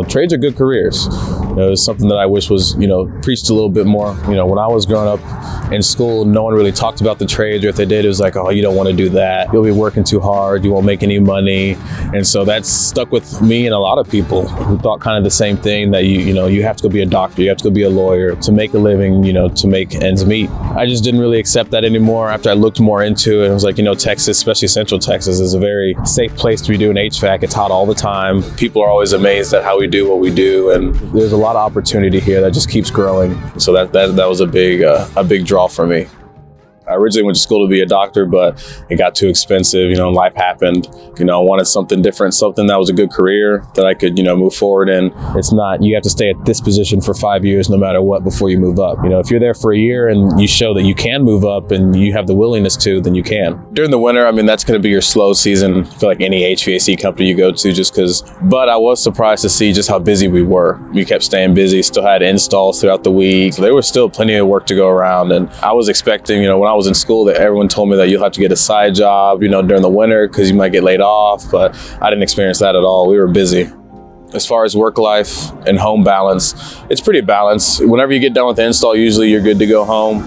Trades are good careers. It's something that I wish was, preached a little bit more. When I was growing up in school, no one really talked about the trades, or if they did, it was like, oh, you don't want to do that. You'll be working too hard. You won't make any money. And so that's stuck with me and a lot of people who thought kind of the same thing, that you have to go be a doctor, you have to go be a lawyer to make a living, to make ends meet. I just didn't really accept that anymore after I looked more into it. I was like, Texas, especially Central Texas, is a very safe place to be doing HVAC. It's hot all the time. People are always amazed at how we do what we do, and there's a lot of opportunity here that just keeps growing. So that was a big draw for me. I originally went to school to be a doctor, but it got too expensive. Life happened. I wanted something different, something that was a good career that I could, move forward in. It's not, you have to stay at this position for 5 years no matter what before you move up. If you're there for a year and you show that you can move up and you have the willingness to, then you can. During the winter, that's going to be your slow season for like any HVAC company you go to, but I was surprised to see just how busy we were. We kept staying busy, still had installs throughout the week. So there was still plenty of work to go around. And I was expecting, when I was in school, that everyone told me that you'll have to get a side job, during the winter because you might get laid off, but I didn't experience that at all. We were busy. As far as work life and home balance, it's pretty balanced. Whenever you get done with the install, usually you're good to go home.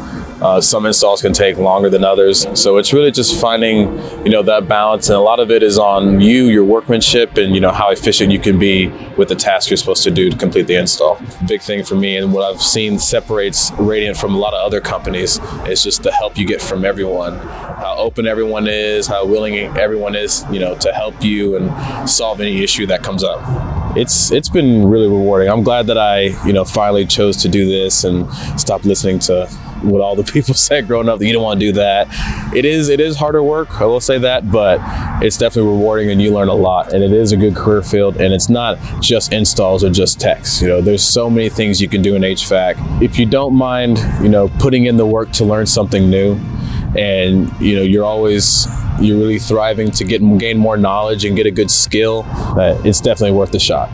Some installs can take longer than others. So it's really just finding, that balance. And a lot of it is on you, your workmanship, and, how efficient you can be with the task you're supposed to do to complete the install. Big thing for me, and what I've seen separates Radiant from a lot of other companies, is just the help you get from everyone. How open everyone is, how willing everyone is, to help you and solve any issue that comes up. It's been really rewarding. I'm glad that I, finally chose to do this and stop listening to what all the people said growing up, that you don't want to do that. It is harder work, I will say that, but it's definitely rewarding and you learn a lot, and it is a good career field, and it's not just installs or just techs. There's so many things you can do in HVAC. If you don't mind, putting in the work to learn something new, and you're really thriving to gain more knowledge and get a good skill, it's definitely worth the shot.